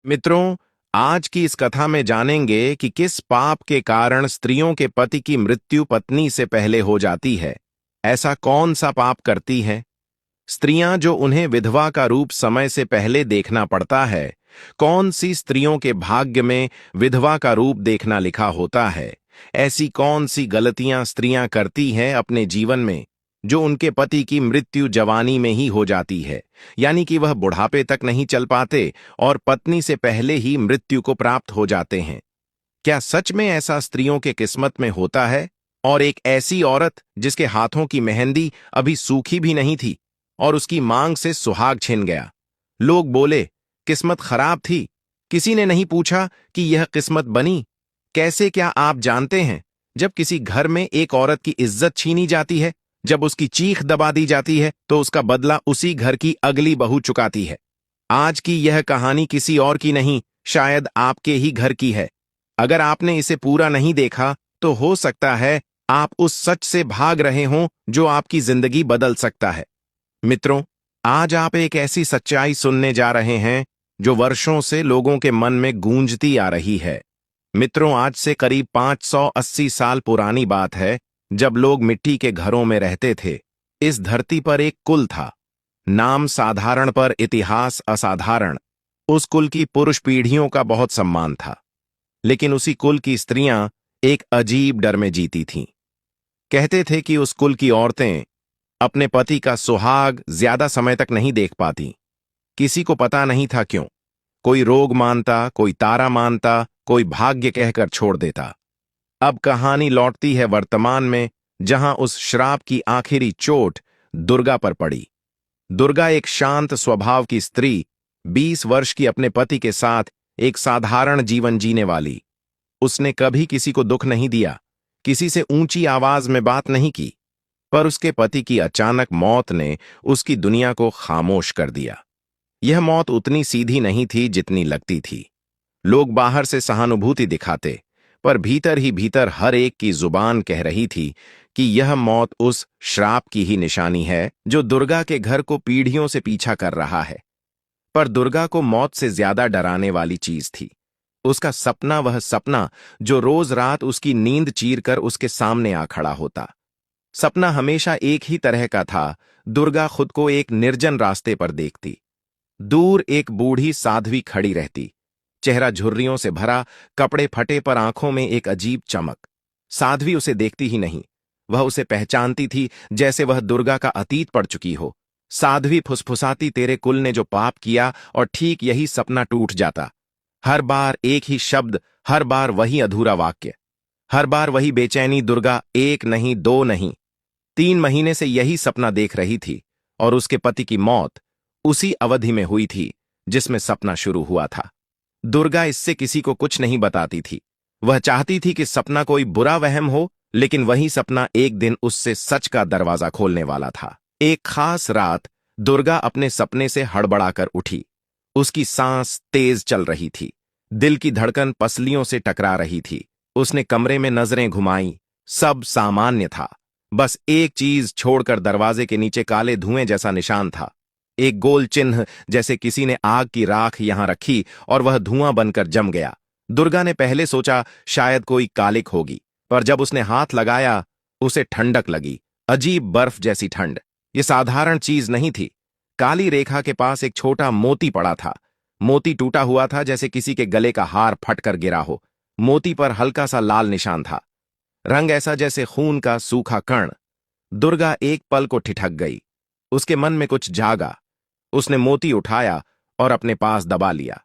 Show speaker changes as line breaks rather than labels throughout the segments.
मित्रों, आज की इस कथा में जानेंगे कि किस पाप के कारण स्त्रियों के पति की मृत्यु पत्नी से पहले हो जाती है। ऐसा कौन सा पाप करती हैं स्त्रियां जो उन्हें विधवा का रूप समय से पहले देखना पड़ता है? कौन सी स्त्रियों के भाग्य में विधवा का रूप देखना लिखा होता है? ऐसी कौन सी गलतियां स्त्रियां करती हैं अपने जीवन में जो उनके पति की मृत्यु जवानी में ही हो जाती है, यानी कि वह बुढ़ापे तक नहीं चल पाते और पत्नी से पहले ही मृत्यु को प्राप्त हो जाते हैं? क्या सच में ऐसा स्त्रियों के किस्मत में होता है? और एक ऐसी औरत जिसके हाथों की मेहंदी अभी सूखी भी नहीं थी और उसकी मांग से सुहाग छिन गया। लोग बोले किस्मत खराब थी। किसी ने नहीं पूछा कि यह किस्मत बनी कैसे। क्या आप जानते हैं, जब किसी घर में एक औरत की इज्जत छीनी जाती है, जब उसकी चीख दबा दी जाती है, तो उसका बदला उसी घर की अगली बहू चुकाती है। आज की यह कहानी किसी और की नहीं, शायद आपके ही घर की है। अगर आपने इसे पूरा नहीं देखा तो हो सकता है आप उस सच से भाग रहे हों जो आपकी जिंदगी बदल सकता है। मित्रों, आज आप एक ऐसी सच्चाई सुनने जा रहे हैं जो वर्षों से लोगों के मन में गूंजती आ रही है। मित्रों, आज से करीब 580 साल पुरानी बात है, जब लोग मिट्टी के घरों में रहते थे। इस धरती पर एक कुल था, नाम साधारण पर इतिहास असाधारण। उस कुल की पुरुष पीढ़ियों का बहुत सम्मान था, लेकिन उसी कुल की स्त्रियां एक अजीब डर में जीती थीं। कहते थे कि उस कुल की औरतें अपने पति का सुहाग ज्यादा समय तक नहीं देख पाती। किसी को पता नहीं था क्यों। कोई रोग मानता, कोई तारा मानता, कोई भाग्य कहकर छोड़ देता। अब कहानी लौटती है वर्तमान में, जहां उस श्राप की आखिरी चोट दुर्गा पर पड़ी। दुर्गा एक शांत स्वभाव की स्त्री, 20 वर्ष की, अपने पति के साथ एक साधारण जीवन जीने वाली। उसने कभी किसी को दुख नहीं दिया, किसी से ऊंची आवाज में बात नहीं की। पर उसके पति की अचानक मौत ने उसकी दुनिया को खामोश कर दिया। यह मौत उतनी सीधी नहीं थी जितनी लगती थी। लोग बाहर से सहानुभूति दिखाते, पर भीतर ही भीतर हर एक की जुबान कह रही थी कि यह मौत उस श्राप की ही निशानी है जो दुर्गा के घर को पीढ़ियों से पीछा कर रहा है। पर दुर्गा को मौत से ज्यादा डराने वाली चीज थी उसका सपना, वह सपना जो रोज रात उसकी नींद चीरकर उसके सामने आ खड़ा होता। सपना हमेशा एक ही तरह का था। दुर्गा खुद को एक निर्जन रास्ते पर देखती। दूर एक बूढ़ी साध्वी खड़ी रहती, चेहरा झुर्रियों से भरा, कपड़े फटे पर आंखों में एक अजीब चमक। साध्वी उसे देखती ही नहीं, वह उसे पहचानती थी, जैसे वह दुर्गा का अतीत पड़ चुकी हो। साध्वी फुसफुसाती, तेरे कुल ने जो पाप किया, और ठीक यही सपना टूट जाता। हर बार एक ही शब्द, हर बार वही अधूरा वाक्य, हर बार वही बेचैनी। दुर्गा एक नहीं, दो नहीं, 3 महीने से यही सपना देख रही थी, और उसके पति की मौत उसी अवधि में हुई थी जिसमें सपना शुरू हुआ था। दुर्गा इससे किसी को कुछ नहीं बताती थी। वह चाहती थी कि सपना कोई बुरा वहम हो, लेकिन वही सपना एक दिन उससे सच का दरवाजा खोलने वाला था। एक खास रात दुर्गा अपने सपने से हड़बड़ाकर उठी। उसकी सांस तेज चल रही थी, दिल की धड़कन पसलियों से टकरा रही थी। उसने कमरे में नजरें घुमाई, सब सामान्य था। बस एक चीज छोड़कर, दरवाजे के नीचे काले धुएं जैसा निशान था। एक गोल चिन्ह, जैसे किसी ने आग की राख यहां रखी और वह धुआं बनकर जम गया। दुर्गा ने पहले सोचा शायद कोई कालिक होगी, पर जब उसने हाथ लगाया उसे ठंडक लगी, अजीब बर्फ जैसी ठंड। ये साधारण चीज नहीं थी। काली रेखा के पास एक छोटा मोती पड़ा था। मोती टूटा हुआ था, जैसे किसी के गले का हार फटकर गिरा हो। मोती पर हल्का सा लाल निशान था, रंग ऐसा जैसे खून का सूखा कण। दुर्गा एक पल को ठिठक गई। उसके मन में कुछ जागा। उसने मोती उठाया और अपने पास दबा लिया।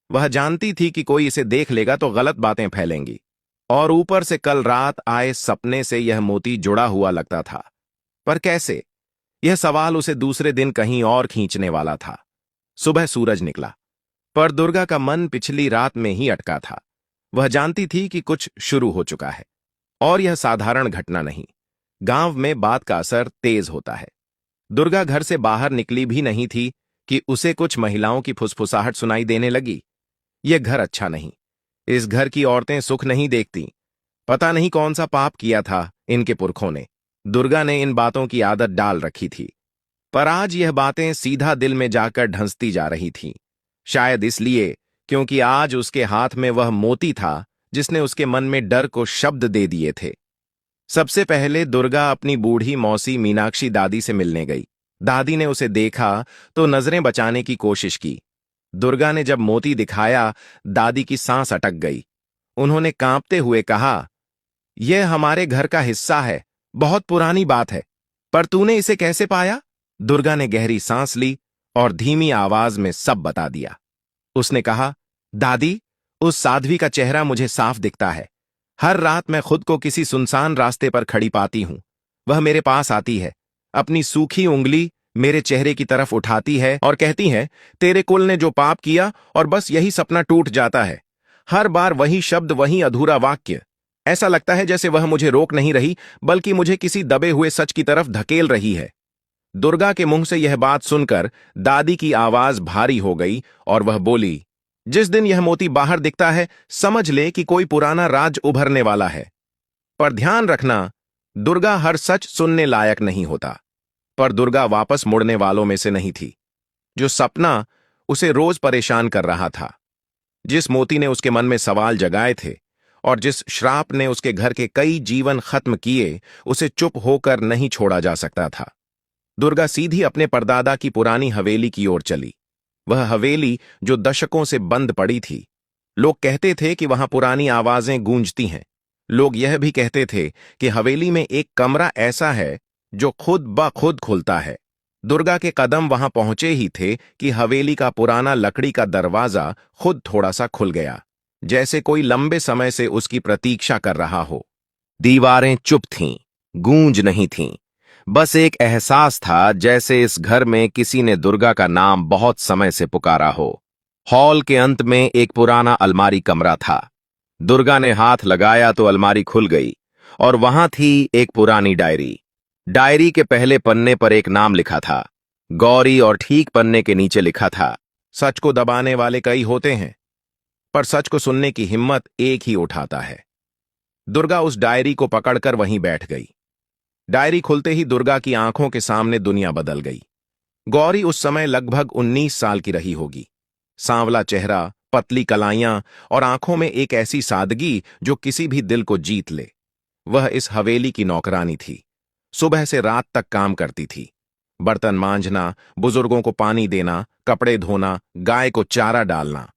वह जानती थी कि कोई इसे देख लेगा तो गलत बातें फैलेंगी, और ऊपर से कल रात आए सपने से यह मोती जुड़ा हुआ लगता था। पर कैसे? यह सवाल उसे दूसरे दिन कहीं और खींचने वाला था। सुबह सूरज निकला, पर दुर्गा का मन पिछली रात में ही अटका था। वह जानती थी कि कुछ शुरू हो चुका है, और यह साधारण घटना नहीं। गांव में बात का असर तेज होता है। दुर्गा घर से बाहर निकली भी नहीं थी कि उसे कुछ महिलाओं की फुसफुसाहट सुनाई देने लगी। यह घर अच्छा नहीं, इस घर की औरतें सुख नहीं देखती। पता नहीं कौन सा पाप किया था इनके पुरखों ने। दुर्गा ने इन बातों की आदत डाल रखी थी, पर आज यह बातें सीधा दिल में जाकर ढंसती जा रही थीं। शायद इसलिए क्योंकि आज उसके हाथ में वह मोती था जिसने उसके मन में डर को शब्द दे दिए थे। सबसे पहले दुर्गा अपनी बूढ़ी मौसी मीनाक्षी दादी से मिलने गई। दादी ने उसे देखा तो नजरें बचाने की कोशिश की। दुर्गा ने जब मोती दिखाया, दादी की सांस अटक गई। उन्होंने कांपते हुए कहा, यह हमारे घर का हिस्सा है, बहुत पुरानी बात है, पर तूने इसे कैसे पाया? दुर्गा ने गहरी सांस ली और धीमी आवाज में सब बता दिया। उसने कहा, दादी, उस साध्वी का चेहरा मुझे साफ दिखता है। हर रात मैं खुद को किसी सुनसान रास्ते पर खड़ी पाती हूं। वह मेरे पास आती है, अपनी सूखी उंगली मेरे चेहरे की तरफ उठाती है और कहती है, तेरे कुल ने जो पाप किया, और बस यही सपना टूट जाता है। हर बार वही शब्द, वही अधूरा वाक्य। ऐसा लगता है जैसे वह मुझे रोक नहीं रही, बल्कि मुझे किसी दबे हुए सच की तरफ धकेल रही है। दुर्गा के मुंह से यह बात सुनकर दादी की आवाज भारी हो गई और वह बोली, जिस दिन यह मोती बाहर दिखता है, समझ ले कि कोई पुराना राज उभरने वाला है। पर ध्यान रखना, दुर्गा हर सच सुनने लायक नहीं होता। पर दुर्गा वापस मुड़ने वालों में से नहीं थी। जो सपना उसे रोज परेशान कर रहा था, जिस मोती ने उसके मन में सवाल जगाए थे और जिस श्राप ने उसके घर के कई जीवन खत्म किए, उसे चुप होकर नहीं छोड़ा जा सकता था। दुर्गा सीधी अपने परदादा की पुरानी हवेली की ओर चली। वह हवेली जो दशकों से बंद पड़ी थी। लोग कहते थे कि वहां पुरानी आवाजें गूंजती हैं। लोग यह भी कहते थे कि हवेली में एक कमरा ऐसा है जो खुद ब खुद खुलता है। दुर्गा के कदम वहां पहुंचे ही थे कि हवेली का पुराना लकड़ी का दरवाजा खुद थोड़ा सा खुल गया, जैसे कोई लंबे समय से उसकी प्रतीक्षा कर रहा हो। दीवारें चुप थीं, गूंज नहीं थीं। बस एक एहसास था जैसे इस घर में किसी ने दुर्गा का नाम बहुत समय से पुकारा हो। हॉल के अंत में एक पुराना अलमारी कमरा था। दुर्गा ने हाथ लगाया तो अलमारी खुल गई और वहां थी एक पुरानी डायरी। डायरी के पहले पन्ने पर एक नाम लिखा था, गौरी, और ठीक पन्ने के नीचे लिखा था, सच को दबाने वाले कई होते हैं, पर सच को सुनने की हिम्मत एक ही उठाता है। दुर्गा उस डायरी को पकड़कर वहीं बैठ गई। डायरी खुलते ही दुर्गा की आंखों के सामने दुनिया बदल गई। गौरी उस समय लगभग 19 साल की रही होगी। सांवला चेहरा, पतली कलाइयां और आंखों में एक ऐसी सादगी जो किसी भी दिल को जीत ले। वह इस हवेली की नौकरानी थी। सुबह से रात तक काम करती थी। बर्तन मांजना, बुजुर्गों को पानी देना, कपड़े धोना, गाय को चारा डालना।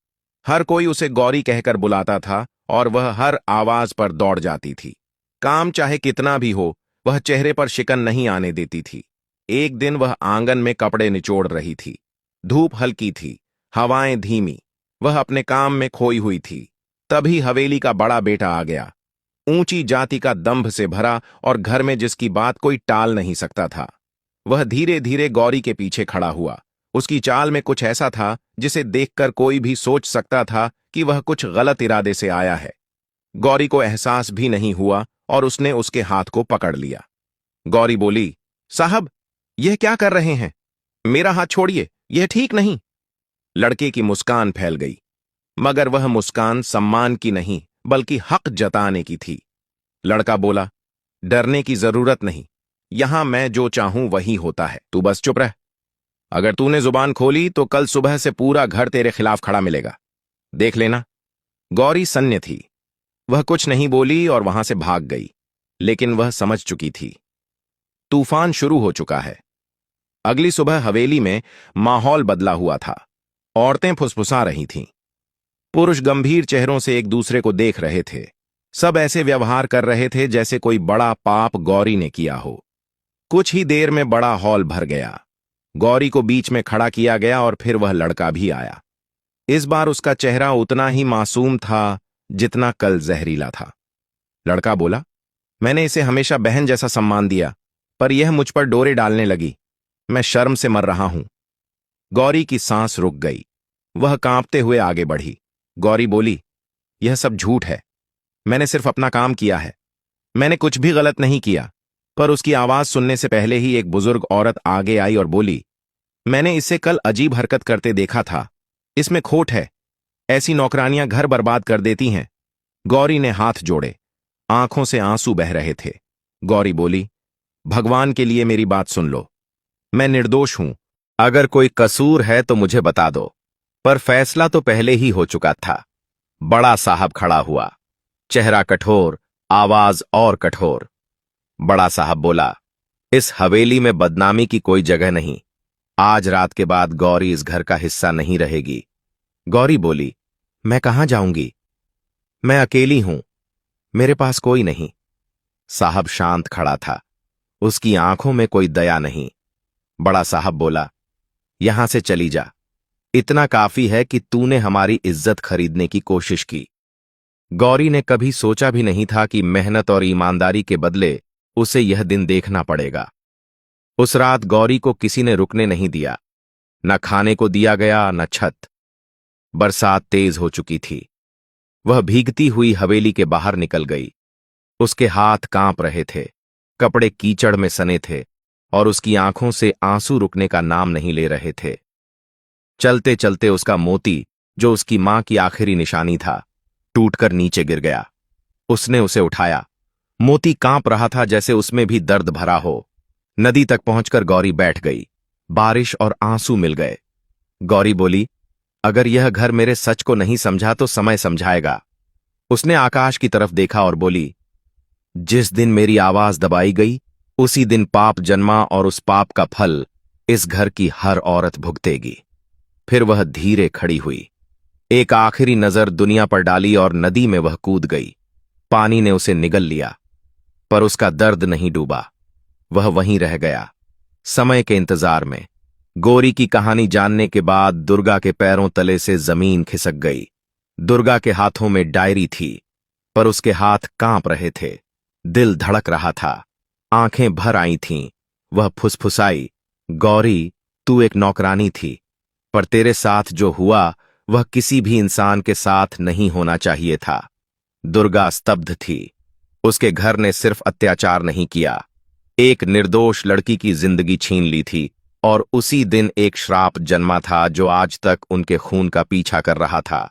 हर कोई उसे गौरी कहकर बुलाता था और वह हर आवाज पर दौड़ जाती थी। काम चाहे कितना भी हो, वह चेहरे पर शिकन नहीं आने देती थी। एक दिन वह आंगन में कपड़े निचोड़ रही थी। धूप हल्की थी, हवाएं धीमी। वह अपने काम में खोई हुई थी। तभी हवेली का बड़ा बेटा आ गया, ऊंची जाति का दंभ से भरा और घर में जिसकी बात कोई टाल नहीं सकता था। वह धीरे धीरे गौरी के पीछे खड़ा हुआ। उसकी चाल में कुछ ऐसा था जिसे देखकर कोई भी सोच सकता था कि वह कुछ गलत इरादे से आया है। गौरी को एहसास भी नहीं हुआ और उसने उसके हाथ को पकड़ लिया। गौरी बोली, साहब, यह क्या कर रहे हैं? मेरा हाथ छोड़िए, यह ठीक नहीं। लड़के की मुस्कान फैल गई, मगर वह मुस्कान सम्मान की नहीं बल्कि हक जताने की थी। लड़का बोला, डरने की जरूरत नहीं, यहां मैं जो चाहूं वही होता है, तू बस चुप रह। अगर तूने जुबान खोली तो कल सुबह से पूरा घर तेरे खिलाफ खड़ा मिलेगा, देख लेना। गौरी सन्य थी। वह कुछ नहीं बोली और वहां से भाग गई, लेकिन वह समझ चुकी थी तूफान शुरू हो चुका है। अगली सुबह हवेली में माहौल बदला हुआ था। औरतें फुसफुसा रही थीं। पुरुष गंभीर चेहरों से एक दूसरे को देख रहे थे। सब ऐसे व्यवहार कर रहे थे जैसे कोई बड़ा पाप गौरी ने किया हो। कुछ ही देर में बड़ा हॉल भर गया। गौरी को बीच में खड़ा किया गया और फिर वह लड़का भी आया। इस बार उसका चेहरा उतना ही मासूम था जितना कल जहरीला था। लड़का बोला, मैंने इसे हमेशा बहन जैसा सम्मान दिया, पर यह मुझ पर डोरे डालने लगी। मैं शर्म से मर रहा हूं। गौरी की सांस रुक गई। वह कांपते हुए आगे बढ़ी। गौरी बोली, यह सब झूठ है। मैंने सिर्फ अपना काम किया है। मैंने कुछ भी गलत नहीं किया। पर उसकी आवाज सुनने से पहले ही एक बुजुर्ग औरत आगे आई और बोली, मैंने इसे कल अजीब हरकत करते देखा था। इसमें खोट है। ऐसी नौकरानियां घर बर्बाद कर देती हैं। गौरी ने हाथ जोड़े। आंखों से आंसू बह रहे थे। गौरी बोली, भगवान के लिए मेरी बात सुन लो। मैं निर्दोष हूं। अगर कोई कसूर है तो मुझे बता दो। पर फैसला तो पहले ही हो चुका था। बड़ा साहब खड़ा हुआ, चेहरा कठोर, आवाज और कठोर। बड़ा साहब बोला, इस हवेली में बदनामी की कोई जगह नहीं। आज रात के बाद गौरी इस घर का हिस्सा नहीं रहेगी। गौरी बोली, मैं कहां जाऊंगी? मैं अकेली हूं, मेरे पास कोई नहीं। साहब शांत खड़ा था, उसकी आंखों में कोई दया नहीं। बड़ा साहब बोला, यहां से चली जा। इतना काफी है कि तूने हमारी इज्जत खरीदने की कोशिश की। गौरी ने कभी सोचा भी नहीं था कि मेहनत और ईमानदारी के बदले उसे यह दिन देखना पड़ेगा। उस रात गौरी को किसी ने रुकने नहीं दिया, न खाने को दिया गया न छत। बरसात तेज हो चुकी थी। वह भीगती हुई हवेली के बाहर निकल गई। उसके हाथ कांप रहे थे, कपड़े कीचड़ में सने थे और उसकी आंखों से आंसू रुकने का नाम नहीं ले रहे थे। चलते चलते उसका मोती, जो उसकी मां की आखिरी निशानी था, टूटकर नीचे गिर गया। उसने उसे उठाया। मोती कांप रहा था जैसे उसमें भी दर्द भरा हो। नदी तक पहुंचकर गौरी बैठ गई। बारिश और आंसू मिल गए। गौरी बोली, अगर यह घर मेरे सच को नहीं समझा तो समय समझाएगा। उसने आकाश की तरफ देखा और बोली, जिस दिन मेरी आवाज दबाई गई उसी दिन पाप जन्मा और उस पाप का फल इस घर की हर औरत भुगतेगी। फिर वह धीरे खड़ी हुई, एक आखिरी नजर दुनिया पर डाली और नदी में वह कूद गई। पानी ने उसे निगल लिया, पर उसका दर्द नहीं डूबा। वह वहीं रह गया, समय के इंतजार में। गौरी की कहानी जानने के बाद दुर्गा के पैरों तले से जमीन खिसक गई। दुर्गा के हाथों में डायरी थी, पर उसके हाथ कांप रहे थे। दिल धड़क रहा था, आंखें भर आई थीं। वह फुसफुसाई, गौरी, तू एक नौकरानी थी, पर तेरे साथ जो हुआ वह किसी भी इंसान के साथ नहीं होना चाहिए था। दुर्गा स्तब्ध थी। उसके घर ने सिर्फ अत्याचार नहीं किया, एक निर्दोष लड़की की जिंदगी छीन ली थी और उसी दिन एक श्राप जन्मा था जो आज तक उनके खून का पीछा कर रहा था।